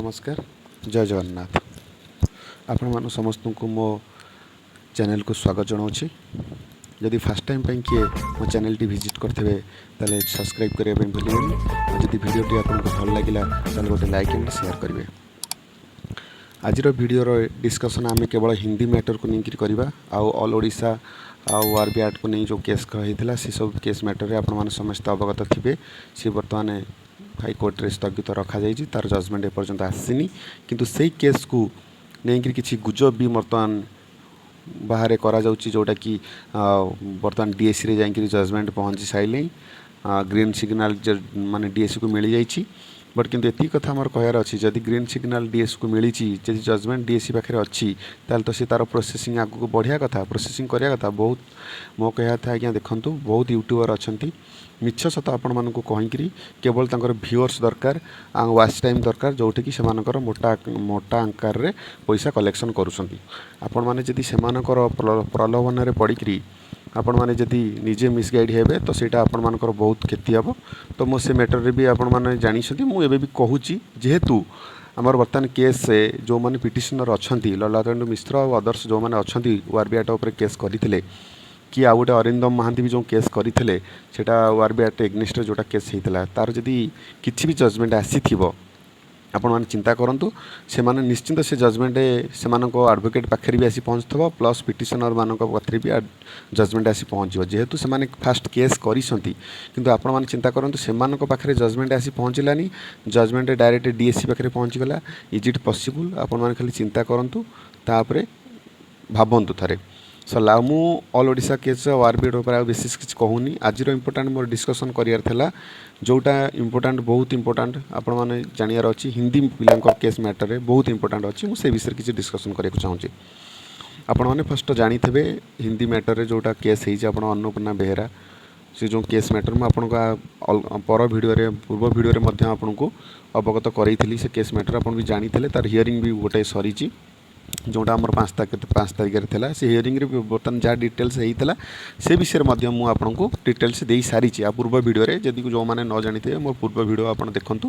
नमस्कार जय जगन्नाथ आपण मान समस्त को मो चैनल को स्वागत जनाऊँगी। जदि फास्ट टाइम किए मो चैनल टी विजिट करते ताले सब्सक्राइब करने भूलिए और जदि वीडियो आपको भल लगे ताले गोटे लाइक एंड शेयर करेंगे। आज वीडियो डिस्कसन आम केवल हिंदी मैटर को लेकर करवा ऑल ओडिशा आउ आरबी आर्ट को नहीं जो केस होता से सब केस मैटर आपण समस्त अवगत थे। सी बर्तमान हाईकोर्ट रे स्थगित रखा जाइए, तार जजमेंट एपर्यंत आसीनी किंतु से केस को लेकर किसी गुजब भी बर्तमान बाहर करा जोटा कि बर्तमान डीएससी रे जाइए जजमेंट पहुँची सारे ग्रीन सिग्नाल माने डीएससी को मिल जाइए। बट किंतु एति कथा हमर कहयार अछि जदि ग्रीन सिग्नाल डीएससी को मिली जदि जजमेंट डीएससी पाखे अच्छी ताल तो सी तार प्रोसेसिंग आगु बढ़िया कथा प्रोसेसिंग करिया कथा। बहुत मो कहया था आज्ञा देखंतु बहुत यूट्यूबर अछंती मिछ सत आपण मानक कहीकि केवल तंकर व्यूअर्स दरकार आ वाच टाइम दरकार जोठी कि सेमानकर मोटा मोटा आकार रे पैसा कलेक्शन करूछंती। आपण माने जदि सेमानकर प्रलोभन रे पड़िकरी आपण माने जदि निजे मिसगाइड हेबे तो सेटा आपण मानकर बहुत क्षति हेबो। तो मो से मैटर रे भी आपण माने जानि छथि मु एबे भी कहूची जेहेतु आमर वर्तमान केस से जो माने पिटिशनर अछंती ललाटेंदु मिश्र और अदर्स जो माने अछंती आरबी आर्ट ऊपर केस करिथिले कि आ गोटे अरिंदम महांती भी जो केस करते आरबी आर्ट एग्निस्ट जोटा केस होता तार जदि किसी भी जजमेंट आसी आपण मैंने चिंता करूँ से माने निश्चिंत से जजमेंट से एडवोकेट पाखे भी आसी पहुँचव प्लस पिटिशनर मान पाखे भी जजमेंट आसी पहुँच जेहेतु से माने फास्ट केस करिसंती किंतु आपण मैंने चिंता करूँ से पाखे जजमेंट आसी पहुँचलानी जजमेंट डायरेक्ट डीएससी पाखे पहुँचीगला। इज इट पॉसिबल आपण मैंने खाली चिंता करूँ तापर भावतु थे सला मु ऑल ओडिशा केस आरबी आर्ट विशेष किसी कहूनी। आज इंपोर्टाट मोर डिस्कसन करार जोटा इंपोर्टाट बहुत इंपोर्टाट आपण मैंने जानियार अच्छी हिंदी पिला केस मैटर रे बहुत इंपोर्टाट अच्छी मुझे विषय किसी डिस्कसन करने चाहूँगी। आपण मैंने फर्स्ट जानी थे हिंदी मैटर रे जोटा केस हो अन्नपूर्णा बेहेरा से जो केस मैटर मुझे आपको पर भिडियो पूर्व भिडियो आपको अवगत करी से केस मैटर आप भी जानी तार हियरिंग भी गोटे सरी जोटा आम 5 तारिख था से हियरिंग रे बर्तमान जहाँ डिटेल्स होता से विषय में आपको डिटेल्स दे सारी आ पूर्व भिडियो जदि जो मैंने न जानी थे मोर पूर्व भिडियो आप देखूँ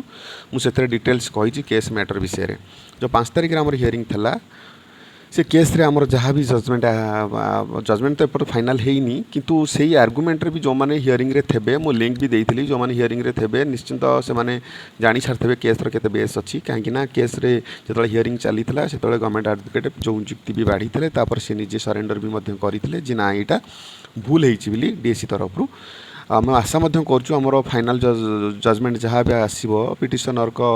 मुझे डिटेल्स कही केस मैटर विषय जो 5 तारिख आम हियरिंग था से केस रे हमर जहाँ भी जजमेंट तो एपट फाइनाल हेनी किंतु सेही आर्गुमेंट रे भी जो माने हियरिंग रे थेबे मो लिंक भी देइथिली जो माने हियरिंग रे थेबे निश्चिंत से माने जानी छाड़थेबे केस रो केते बेस अछि काहेकि ना केस रे जतले हियरिंग चलीथिला सेतले गवर्नमेंट एडवोकेट जो जुक्ति भी बाढ़ीथिले तापर से निजे सरेंडर भी मध्य करिथिले जे ना एटा भूल हेछि बिली डीएससी तरफ रु आम आशा मध्य करछु हमर फाइनाल जजमेंट जहाँ भी आसीबो पिटिशनर को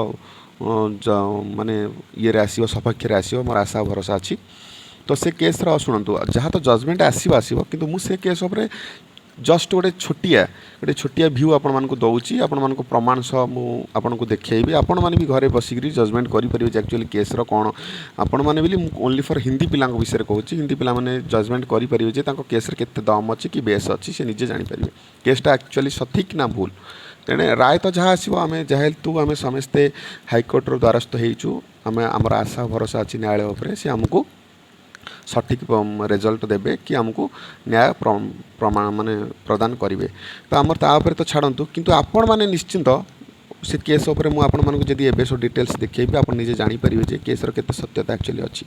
माने ये आसो सपक्ष आसो मोर आशा भरोसा अच्छी। तो से केस शुणु जहाँ तो जजमेंट आसो कि मुझे केस उपर जस्ट गोटे छोटिया भ्यू आपण मानक दौची आपण मानक प्रमाण सह मुझे देखी आपण मैंने भी घरे बसिक जजमेंट करेंगे एक्चुअली केस कौन आपण मैंने भी ओनली फॉर हिंदी पिला विषय कहूँ हिंदी पिला माने जजमेंट करेंगे केस केते दम अच्छी कि बेस अच्छी से निजे जानीपर केसटा एक्चुअली सठिक ना भूल तेणे राय तो जहाँ आसो आम जेहेतु आम समस्ते हाईकोर्टर द्वारस्थ होइचु आम आमर आशा भरोसा अच्छी न्यायालय उपरे से आमको सठिक रिजल्ट देबे कि आमको न्याय प्रमाण माने प्रदान करेंगे। तो आमर तापर तो छाड़तु किंतु आपण माने निश्चिंत से केस उपर मुझे आपण मानक जदि एबे सो डिटेल्स देखैबी आपण निजे जानि परिबे जे केस रो केते सत्यता एक्चुअली अच्छी।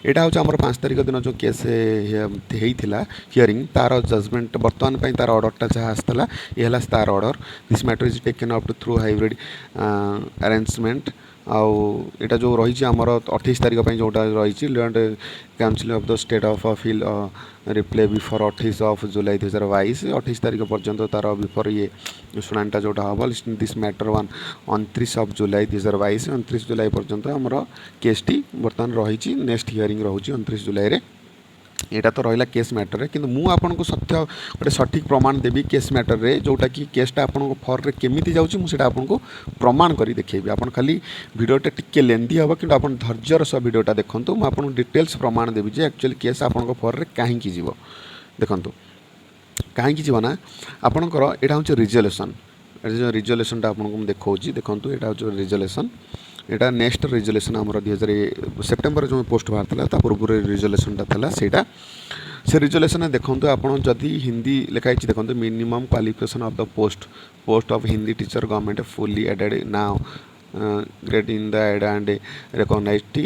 एटा होछ हमर 5 तारिख दिन जो केस हेइथिला हियरिंग तार जजमेंट वर्तमान पई तार ऑर्डरटा जहाँ आसला ये हला तार order this matter is taken up through hybrid arrangement आउ एटा जो रही आमर 28 तारिख जोटा रही land council of the state of appeal replay before 28 जुलाई 2022 28 तारिख पर्यंत तार बिफोर ये शुणाणीटा जोटा हम दिस मैटर 29 जुलाई 2022 29 जुलाई पर्यंत आमर केसटी बर्तमान रही नेक्स्ट हियरिंग रोचे 29 जुलाई रे एटा तो रहा केस मैटर रे किंतु मु आपन को सत्य गोटे सठिक प्रमाण देवी केस मैटर रे जोटा कि केसटा आपन को फर रे केमिति जाउची मु सेटा आपन को प्रमाण करी देखैबी। आपन खाली वीडियोटा टिके लेंदी हबो किंतु आपन धैर्यर सह वीडियोटा देखंतु मु आपन को डिटेल्स प्रमाण देवी जे एक्चुअली केस आपन को फर रे काहे की जीवो देखंतु काहे की जीवो ना आपन को एटा होचे रिजोल्यूशन रिजोल्यूशनटा आपन को देखौची देखंतु एटा होचे रिजोल्यूशन एटा नेक्स्ट रिजोल्यूशन आमर 2000 सेप्टेम्बर जो पोस्ट बाहर था पूर्व रिजोल्यूशनटा था सेटा से रिजोल्यूशन देखो आपड़ जदि हिंदी लिखाई देखो minimum qualification of the post of Hindi teacher government fully aided now grade in the aided and recognised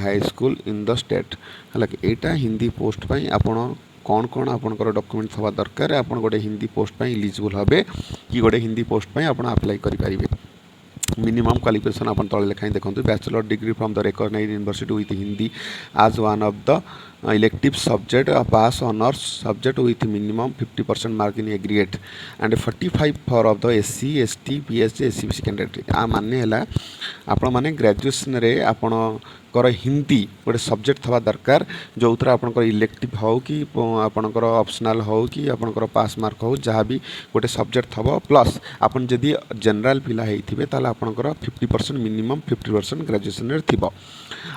high school in the state है कि यहाँ हिंदी पोस्ट पर आपण कौन कौन आपंकर डॉक्यूमेंट थवा दरकार आप गोटे हिंदी पोस्ट पर इलिजिबल हे कि गोटे हिंदी पोस्ट पर आप अप्लाई करेंगे। मिनिमम क्वालिफिकेशन आप तले लिखाई देखो bachelor degree from the recognised university with Hindi as one of the elective subject pass honours subject with minimum 50% mark in aggregate and 45 for of the SC ST PhD SCBC candidate आ माने है आपण माने graduation रे आपणकर हिंदी गोटे subject थवा दरकार जो थर आपणकर इलेक्टिव हो कि आपणकर ऑप्शनल हो कि आपणकर पास मार्क हो जहाँ भी गोटे सब्जेक्ट थव प्लस आपन जदि जनरल पिला होइथिबे ताले आपणकर 50% मिनिमम 50% ग्रेजुएशन रे थिबो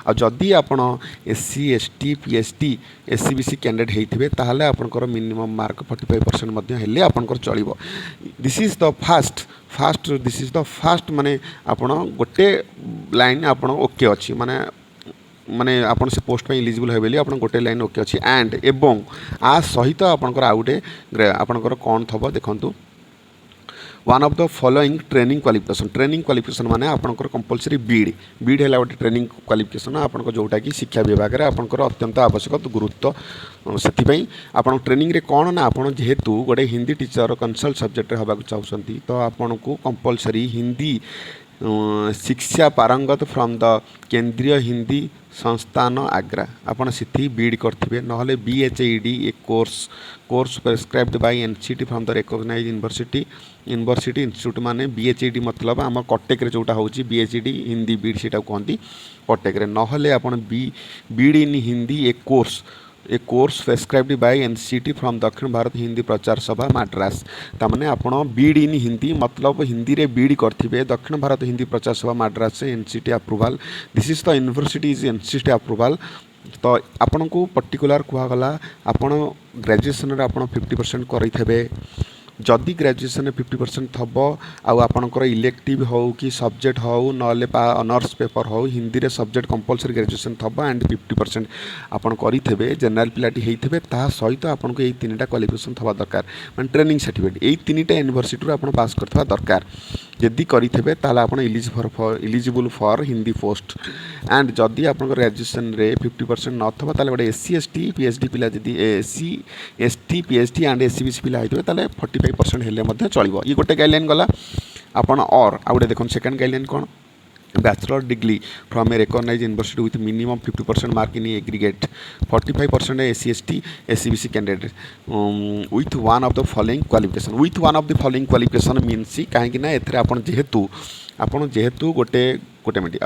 आ जदि आपण SC ST PhD SCBC candidate होइथिबे ताले आपणकर मिनिमम मार्क 45% मध्ये हेले आपणकर चलिबो। This is the first this is the first माने आपण गोटे लाइन आपण ओके अछि माने माने आपण से पोस्ट पे इलिजिबल है बेली आपण गोटे लाइन ओके अछि एंड एवं आ सहित आपणकर आ गोटे आपणकर कोन थबो देखंतु one of the following training qualification माने आपणकर कंपलसरी बीड है गोटे ट्रेनिंग क्वालिफिकेशन आपणकर जोटा कि शिक्षा विभाग रे आपणकर अत्यंत आवश्यक गुरुत्व से आपण ट्रेनिंग रे कौन ना आपण जेहेतु गोटे हिंदी टीचर कंसल्ट सब्जेक्ट रे हबाक चाहउछंती तो आपण को compulsory Hindi Shiksha Parangat from the Kendriya Hindi Sansthan Agra आपड़ से बीड करेंगे ना BHED a course prescribed by NCT from the recognised university institute माने BHED मतलब आम कटक रे जोटा होची BHED हिंदी बीड से कहती कटक रे ना आप BEd in Hindi a course prescribed by NCT from Dakshin Bharat Hindi प्रचार सभा मद्रास तामाने आपण बीड इन हिंदी मतलब हिंदी रे बीड करथिबे दक्षिण भारत हिंदी प्रचार सभा मद्रास से NCT approval this is the university is NCT approval तो आपण को पर्टिकुलर कहगला आपण ग्रेजुएशन रे आपण 50% करइथबे जदि ग्रेजुएशन 50% थब आपणकर इलेक्टिव हो कि सब्जेक्ट हो ना ऑनर्स पेपर हो हिंदी रे सब्जेक्ट कंपलसरी ग्रेजुएशन थब एंड 50% आपन करेंगे जनरल पिलाटी होते ता सहित आपन को यही 3टा क्वालिफिकेशन थवा दरकार मैं ट्रेनिंग सर्टिफिकेट यही 3टा यूनिवर्सिटी आप पास करवा दरकार जदि करेंगे ताल आप eligible for Hindi post and जदि आप ग्रेजुएशन रे 50% नथवा ताले गोटे SC ST PhD पिला जदि SC ST PhD and SCBC पिला होइतबे ताले 45% हेले मध्य चलिबो ये गोटे गाइडलाइन गला आपण और आ गोटे देखन सेकंड गाइडलाइन कोन bachelor degree from a recognised university with minimum 50% mark in aggregate 45% SC ST SCBC candidate with one of the following qualification means कहीं ना एथरे आपण जेहेतु गोटे मिनट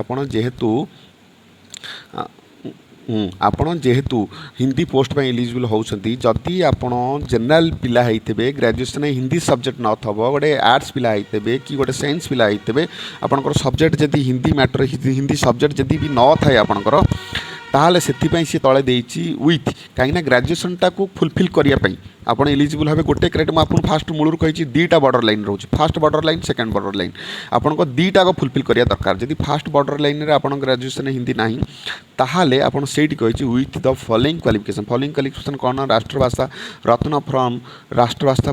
आपण जेहेतु हिंदी पोस्ट पर इलिजिबल होती जदि आपण जनरल पिला होते ग्रेजुएशन हिंदी सब्जेक्ट न थब गोटे आर्ट्स पिला होते कि गोटे साइंस पिला होते आपंकर सब्जेक्ट जदि हिंदी मैटर हिंदी सब्जेक्ट जदि भी न थाए आपंकर ताहले सेथिपाई सी तले देइछि विथ कहीं ग्रेजुएशन टाक फुलफिल करने आप इलिजिबल भाव गोटे क्रेडिट मुझे फास्ट मूलर कही दुईटा बॉर्डर लाइन रोचे fast border line second border line आपको दुईटा फुलफिल करिया दरकार जदि फास्ट बॉर्डर लाइन रे आपन ग्रेजुएशन हिंदी नाही ताहाले आपन सेठी कही विथ द फॉलोइंग क्वालिफिकेशन कौन राष्ट्रभाषा रत्न फ्रॉम राष्ट्रभाषा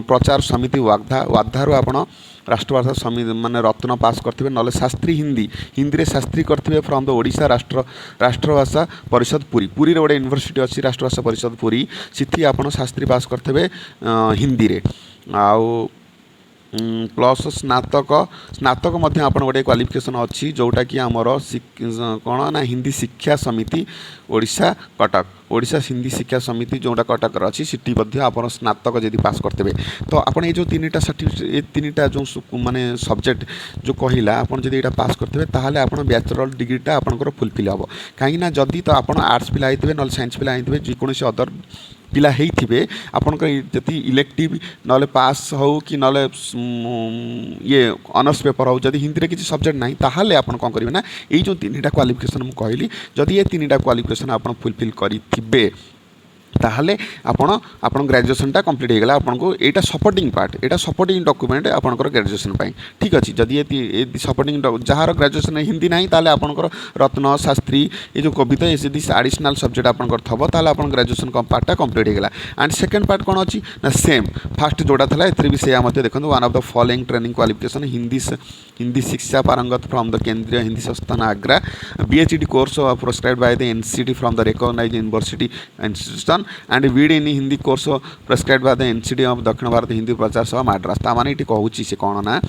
प्रचार समिति वार्धारू आपन राष्ट्रभाषा समिति माने रत्न पास करथिबे नले शास्त्री हिंदी रे शास्त्री करथिबे फ्रॉम द ओडिशा राष्ट्रभाषा परिषद पुरी रे गोटे यूनिवर्सिटी अच्छी राष्ट्रभाषा परिषद पुरी सिथि आपन शास्त्री पास करथिबे हिंदी रे आउ प्लस स्नातक मध्य आपन गोटे क्वालिफिकेशन अच्छी जोटा कि आमर कौन ना हिंदी शिक्षा समिति ओडिशा हिंदी शिक्षा समिति जोटा कटक अच्छी सिटी आप स्नातक जदि पास करते तो आपन ये जो 3टा सर्टिफिकेट 3टा जो माने सब्जेक्ट जो कहला आपन जदि एटा पास करते ताहले आपन बैचलर डिग्रीटा आपनकर फुलफिल हम कहीं जदि तो आपन आर्ट्स पिला होइतबे न साइंस पिला होइतबे जेकोसी अदर पिला होइथिबे आपनकर जदि इलेक्टिव नले पास हो कि नले ये ऑनर्स पेपर हो जदि हिंदी रे किसी सब्जेक्ट नहीं ताहले आपन कोन करिवे ना ये जो 3टा क्वालिफिकेशन मु कहली जदि ये 3टा क्वालिफिकेशन आपन फुलफिल करिथिबे ताहले आपण ग्रेजुएशनटा कंप्लीट होगा आपको यहाँ सपोर्टिंग पार्ट यहाँ सपोर्टिंग डॉक्यूमेंट आपंकर ग्रेजुएशन ठीक अच्छे जदि ये सपोर्टिंग जार ग्रेजुएशन हिंदी ना ताले आपंकर रत्न शास्त्री ये जो कविता ये एडिशनल सब्जेक्ट आपंकर थब ताले आप ग्रेजुएशन पार्टा कंप्लीट होगा एंड सेकेंड पार्ट कौन अच्छी ना सेम फास्ट जोड़ा था ए भी से देखो one of the following training qualification Hindi Shiksha Parangat from the Kendriya Hindi Sansthan Agra BHD course prescribe by the NCT from the recognised university institution and BEd in Hindi course prescribe by the NCD of Dakshin Bharat Hindi प्रचार सभा माड्रास ताने ये कहूँ से कौन ना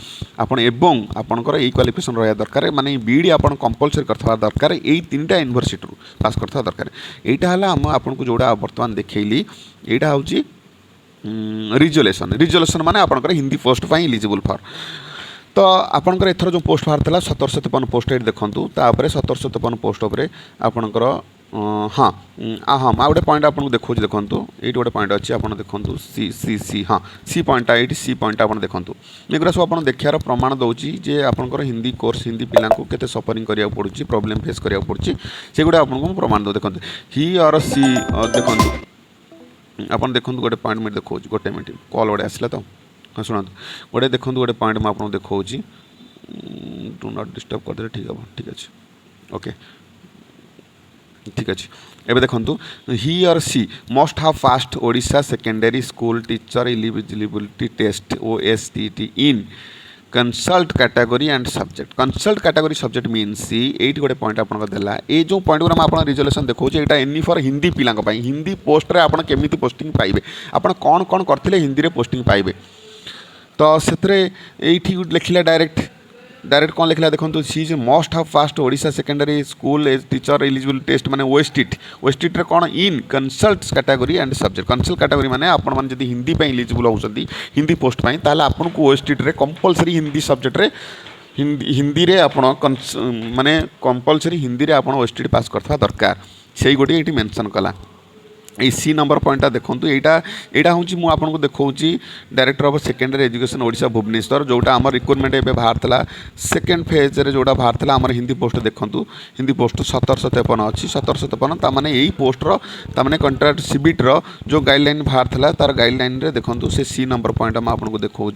आपण एवं आपंकर यही क्वालिफिकेशन रहा दरकार माने बीडी आपन कंपलसरी करथवा दरकार यही तीनटा यूनिवर्सिटी पास करथवा दरकार एटा हला हम आपन जोड़ा वर्तमान देखैली एटा होची रिजोल्यूशन माने आपनकर Hindi post pi eligible for तो आपंकर एथर जो पोस्ट बाहर 1753 पोस्ट ये देखूँ तापर 1753 पोस्ट उपर आपंकर हाँ हाँ गोटे पॉइंट आपको देखो देखो ये गोटे पॉइंट अच्छी आप देखो सी सी सी हाँ सी पॉइंटा ये सी पॉइंट आप देखो एगुरा सब आप देखार प्रमाण दूसरी जे आपंकर हिंदी कोर्स हिंदी पिला केते सफरिंग करा पड़ी प्रोब्लेम फेस करा पड़ी से गुड़ा आपको प्रमाण दो देखो ही और सी देखो आप देखो गोटे पॉइंट मुझे देखो गोटे मिनट कॉल गोटे आसला तो हाँ शुणु गोटे देखो गोटे पॉइंट मुझे आपको देखो डू नॉट डिस्टर्ब करदे ठीक है ठीक अच्छे ओके ठीक अच्छे एवं देखो he or she must have passed Odisha secondary school teacher eligibility test OSTT in concerned category and subject concerned category subject mean सी एट गोटे पॉइंट आपको देला ये जो पॉइंट गुरा आप रिजोल्यूशन देखो यहाँ एनी फॉर हिंदी पिला हिंदी पोस्ट आप केमी पोस्टिंग पाइबे आप कौन कौन करते हिंदी में पोस्टिंग पाइबे तो से लिखला डायरेक्ट कौन लिखला देखो सी जे must have passed Odisha secondary school as teacher eligible test माने OSTT रे कौन in concerned category and subject concerned category माने आपण माने जदी हिंदी पे एलिजिबल होउछंती हिंदी पोस्ट पाई ताले आपन को OSTT रे कंपलसरी हिंदी सब्जेक्ट रे हिंदी रे आपण माने कंपलसरी हिंदी रे आपण OSTT पास करथवा दरकार सेही गोटे एटी मेंशन कला ये सी नंबर पॉइंटा देखो यहाँ हूँ मुझे आपको देखा director of secondary education Odisha Bhubaneswar जोटा आम रिक्रुटमेंट एवं बाहर सेकेंड फेज रे जोटा बाहर आम हिंदी पोस्ट देखूँ हिंदी पोस्ट 1753 अच्छी 1753 ताने यही पोस्टर ताने कंट्राक्ट सीबीटी जो गाइडलाइन बाहर तार गाइडलाइन रे देखो से सी नंबर पॉइंट मैं आपको देखा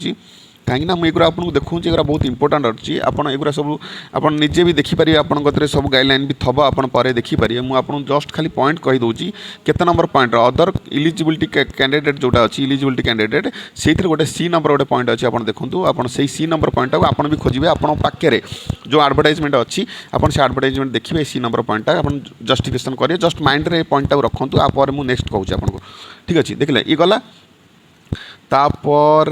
कहीं मुझे आपको देखूँ एगुरा बहुत इंपोर्टाट अच्छी आपड़ एगुरा सब आप निजे भी देखिपारे आपंकर सब गाइडलाइन भी थब आप देखिपारे मुझे जस्ट खाली पॉइंट कहीदे केते number point other eligibility candidate जोटा अच्छी इलिजिबिलिटी कैंडिडेट से गोटे सी नंबर गोटे पॉइंट अच्छी आप देखूँ आप सी नंबर पॉइंट आप भी खोजे आप पाखे जो एडवर्टाइजमेंट अच्छी आप से एडवर्टाइजमेंट देखिए सी नंबर पॉइंटा आप जस्टिफिकेशन करेंगे जस्ट माइंड रे पॉइंट रखुँ आप मुझे नेक्स्ट कहूँ आपको ठीक अच्छे देखिए ये गला तापर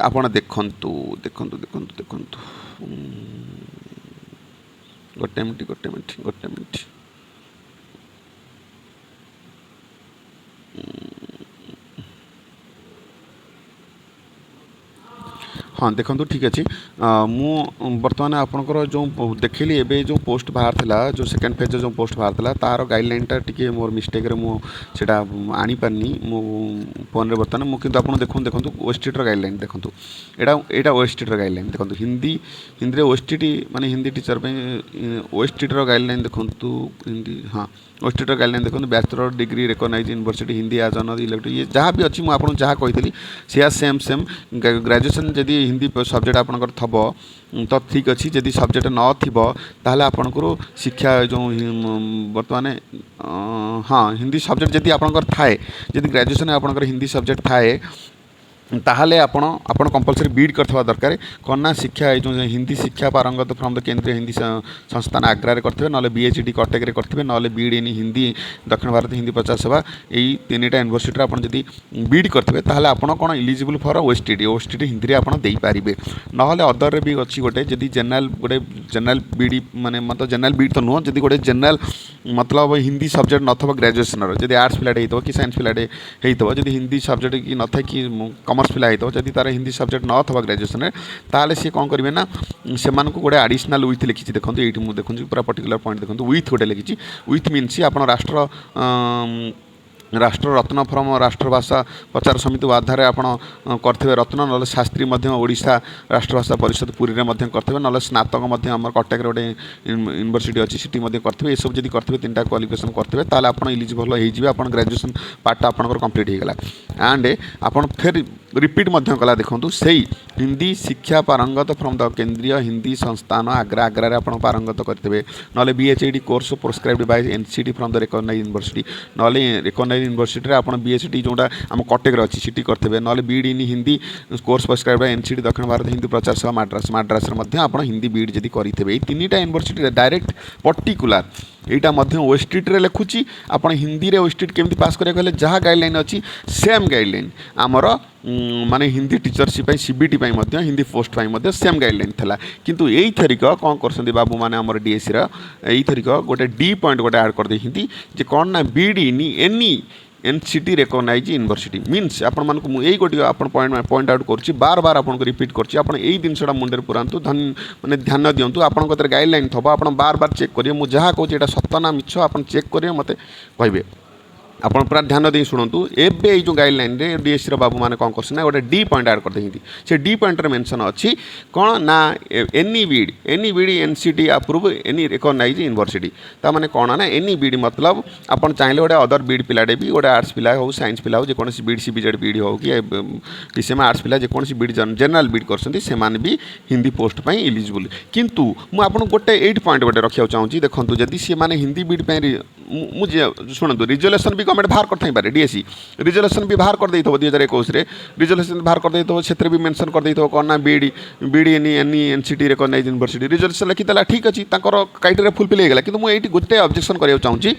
आपण देखंतु देखंतु देखंतु देखंतु गोटे मिनट हाँ देखो ठीक अच्छे मु बर्तमान आपंकर जो देखली एवं जो पोस्ट बाहर था जो सेकेंड फेज जो पोस्ट बाहर था तार गाइडलाइनटा टी मोर मिस्टेक मुझे आनी पारनी मो फोन बर्तमान मुझे देखो देखो OSTT गाइडलाइन देखो यहाँ OSTT गाइडलाइन देखो हिंदी हिंदी OSTT माने हिंदी टीचर OSTT गाइडलाइन देखो हिंदी हाँ OSTT गाइडलाइन देखो bachelor degree recognised university Hindi आज अनदर इलेक्टिव ये जहाँ भी अच्छी मुझे जहाँ कही से सेम ग्रेजुएशन जदि हिंदी सब्जेक्ट आपंकर थब तो ठीक अच्छी जदि सब्जेक्ट न थो ताहले आपंकर शिक्षा जो बर्तमान हाँ हिंदी सब्जेक्ट जदि आपंकर थाए जदि ग्रेजुएशन आपंकर हिंदी सब्जेक्ट थाए ताहले आपण कंपलसरी बीड करथवा दरकार कौन ना शिक्षा जो हिंदी शिक्षा पारंगत फ्रॉम द केंद्रीय हिंदी संस्थान आग्रा रे करथिबे नले BHD कटक रे करथिबे नले बीड इन हिंदी दक्षिण भारत हिंदी प्रचार सभा यही तीनटा यूनिवर्सिटी आपण जदी बीड करथिबे ताहले आपण कोन एलिजिबल फॉर OSTT हिंदी रे आपण देई पारिबे नहले अदर रे भी अछि गोटे जदी जनरल बीडी माने मतलब जनरल बीड तो नुह जदी गोटे जनरल मतलब हिंदी सब्जेक्ट नथबा ग्रेजुएशन रो जदी आर्ट्स पिलाडे हेतो कि साइंस पिलाडे हेतो जदी हिंदी सब्जेक्ट कि नथाय कि कॉमर्स पिला होता जदि तार हिंदी सब्जेक्ट न थवा ग्रेजुएशन ताले सी कौन करेंगे ना से गोटे आडिशनल विथ लिखी देखो ये मुझे देखूँ पूरा पर्टिकुलर पॉइंट देखो विथ गोटे लिखी विथ मीन सी आप राष्ट्र राष्ट्ररत्न फ्रम राष्ट्रभाषा प्रचार समिति आधार आप करते रत्न ना शास्त्री ओडिशा राष्ट्रभाषा परिषद पुरी में करते ना स्नातक आम कटक गोटे यूनिवर्सिटी अच्छी सीटी करते ये सब जब करते 3टा क्वालिफिकेशन करते आप इलिजिबल हो ग्रेजुएशन पार्ट आपंकर कंप्लीट होगा एंड आप फिर रिपीट कला देखूँ से हिंदी शिक्षा पारंगत फ्रम द केंद्रीय हिंदी संस्थान आग्रा आग्रा आप पारंगत करेंगे ना बीएचईडी course prescribed by NCT from the recognise university ना रिकग्नाइज यूनिवर्सिटी आप बीएचटी जोटा आम कटक अच्छी सीटी करेंगे ना BEd in Hindi course prescribed by NCT Dakshin Bharat Hindi प्रचार सभा माड्रास माड्रास आप हिंदी बीड जब करेंगे ये 3टा यूनिवर्सिटी डायरेक्ट पर्टिकुलर यहाँ ओएसटीटी रे लिखुची आप हिंदी रे ओएसटीटी केमती पास करें जहाँ गाइडलाइन अच्छी सेम गाइडलाइन आमर माने Hindi teachership CBT Hindi post same guideline था किंतु यही थरिक कौन कर बाबू मैंने आम डीएससी रही थरिक गोटे डी पॉइंट गोटे ऐड कर देती जे कौन ना BEd in any NCT recognise university means आपको यही गोटे आप पॉइंट आउट करुँच बार बार आपको रिपीट करी जिनसा मुंडे पुरातु माने ध्यान दिंतु आपंक गाइडलाइन थब आप बार बार चेक करेंगे मुझे जहाँ कहूँ यहाँ सत ना मिछ आप चेक करेंगे मत कहे आपन पूरा ध्यान दे शुणु एबे जो गाइडलाइन रे डीएससी बाबू मैंने कौन कर गोटे डी पॉइंट ऐड कर देती से डी पॉइंट रे मेंशन अच्छी कौन ना any BEd NCT approve any recognise university ता माने कौन ना एनी बीड मतलब आपन चाहिए गोटे अदर बीड पिलाटे भी गोटे आर्ट्स पिला हो साइंस पिला हो जेकोसी बीड सीबीजेड बीड हो कि पीसीएम आर्ट्स पिला जेकोसी बीड जनरल बीड करछंती से माने भी हिंदी पोस्ट पई एलिजिबल किंतु मु आपन गोटे 8 पॉइंट गोटे रखिया चाहूँगी देखंतु जदि से माने हिंदी बीड पई मुझे शुणु रिजोल्यूशन भी गवर्नमेंट बाहर कर डीएससी रिजोल्यूशन भी बाहर कर 2021 रिजोल्यूशन बाहर कर से भी मेंशन कर कौन ना BD any NCT recognise university resolution लिखिदेला ठीक अच्छे क्राइटेरिया फुलफिल होगा कि मुझे ये गोटे ऑब्जेक्शन कराया चाहूँगी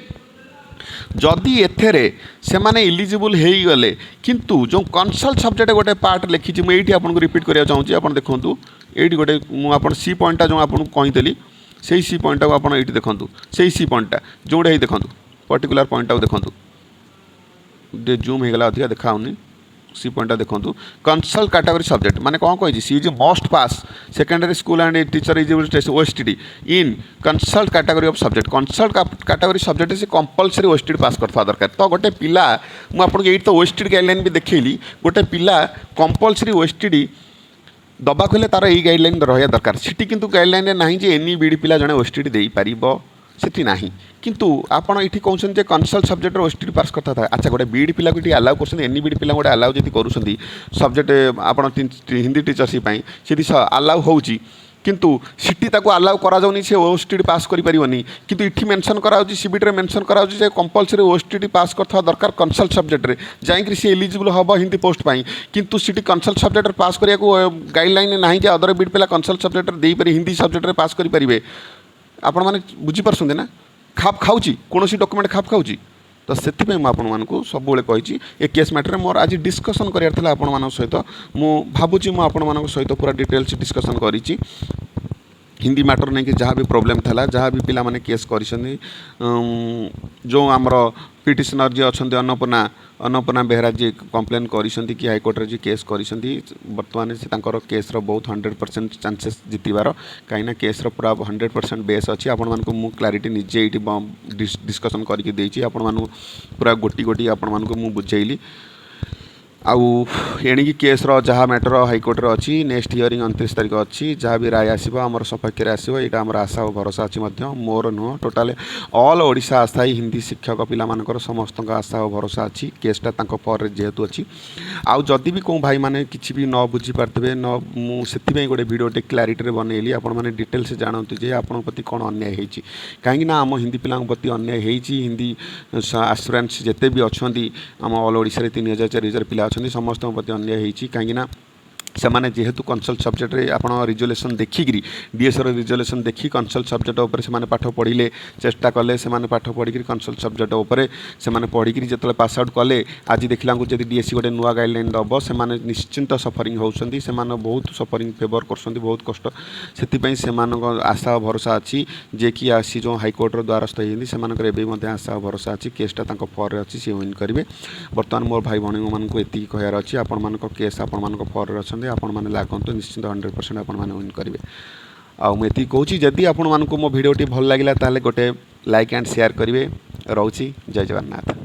जदि एथेरे से माने इलिजिबल हो गले किंतु जो कंसल्ट सब्जेक्ट गोटे पार्ट लिखी मुझे आपको रिपीट कराया चाहूँगी आप देखूँ ये गोटे मुझे सी पॉइंटा जो आपको कही से सी पॉइंट को आप देखूँ से सी पॉइंटा जोड़े देखूँ पर्टिकुलर पॉइंट देखूँ जूम होगा अधिका देखाऊनी सी पॉइंटा देखूँ कंसल्ट कैटेगरी सब्जेक्ट माने कौन कही she is must pass secondary school and teacher eligibility test OSTT in concerned category of subject concerned category subject से कंपलसरी ओएसटीटी पास करता दरकार तो गोटे पिला मुझे तो ओएसटीटी गाइडलाइन भी देखली गोटे पिला कंपलसरी ओएसटीटी दबा कहले तार यही गाइडलाइन रहा दरकार सीटी किंतु गाइडलाइन ना जे एनी बीडी पिला जड़े ओएसटीटी दे पार सेठी नाही किंतु आपण ये कहते कंसल्ट सब्जेक्ट ओएसटीटी पास करता था अच्छा गोटे बीडी पिला को अलाउ कर एनी बीडी पिला गोटे अलाउ जब कर सब्जेक्ट आप हिंदी टीचरशिप से अलाउ हो किंतु सीटी ताको अलाउ करा जाउनी से ओएसटीटी पास करि परिवनी किंतु इठी मेंशन करा होची सीबीटी रे मेंशन करा होची जे कंपलसरी ओएसटीटी पास करथा दरकार कंसल्ट सब्जेक्ट रे जाई से एलिजिबल हबो हिंदी पोस्ट पाई किंतु सीटी कंसल्ट सब्जेक्ट रे पास करिया को गाइडलाइन नाही जे अदर बीड पिला कंसल्ट सब्जेक्ट रे देई परि हिंदी सब्जेक्ट रे पास करि परिबे आपण माने बुझी परसुंदे ना खाप खाउची कोनोसी डॉक्यूमेंट खाप खाउची तो से आपको सब कही ए केस मैटर मोर आज डिस्कसन करार आपण सहित मु भावुची मु सहित पूरा डिटेल्स डिस्कसन करी हिंदी मैटर नहीं कि जहाँ भी प्रॉब्लम था जहाँ भी पिला माने केस कर जो आमर पिटिशनर जी अच्छा अन्नपूर्णा बेहरा जी कंप्लेन करी कि हाईकोर्ट जी केस करी बर्तमान से केस बहुत 100% चांसेस जितबार कहीं केस पूरा 100% बेस अच्छी आपण मानक मु क्लारिटी निजे ये डिस्कसन करके आपण पूरा गोटी गोटी आपण मानक मु बुझेली आउ एणिकी केस जहाँ मैटर हाईकोर्ट अच्छी नेक्स्ट हियरिंग 29 तारीख अच्छी जहाँ भी राय आसो आम सपक्ष आसो यहाँ आम आशा और भरोसा अच्छी मोर नुह टोटाल ऑल ओडिशा अस्थायी हिंदी शिक्षक पिला समस्त आशा और भरोसा अच्छी केसटा पर जेहेतु अच्छी आउ जदि भी कौन भाई मैंने किसी भी न बुझी पारे न मुझे गोटे भिडियोटे क्लारिटी बनइली आपण मैंने डिटेल्स जानतु जे आपण प्रति कौन अन्याय होती कहीं आम हिंदी पिला प्रति अन्याय होती हिंदी एस्पिरेंट्स जिते भी अच्छा आम ऑल ओडिशा 3000-4000 पिला अच्छा समस्त प्रति अन्याय होती कहीं से जेहेतु कंसल्ट सब्जेक्ट रे आपण रिजोल्यूशन देखिकी डीएससी रिजोल्यूशन देखी कंसल्ट सब्जेक्ट उपर से पाठ पढ़िले चेष्टा कले से पाठ पढ़ी कंसल्ट सब्जेक्ट उपर से पढ़ी जो पास आउट कले आज देखला जब डीएससी गोटे नुआ गाइडलाइन दब से निश्चिंत सफरिंग होती से बहुत सफरिंग फेवर कर बहुत कष्ट से आशा और भरोसा अच्छी जे कि आसी जो हाईकोर्टर द्वारस्थ होती आशा और भरोसा अच्छी केसटा फर अच्छी सी विन करेंगे बर्तमान मोर भाई भाई मानक ये कहार अच्छी आपण मान केस आपण फर अच्छा आपण मैंने लागंतु निश्चिंत 100% आपण मैंने विन करेंगे आउ मुझे कहूँ जदि आपण मानक मो भिडियोटी भल लगे गोटे लाइक एंड शेयर करेंगे रोची जय जगन्नाथ।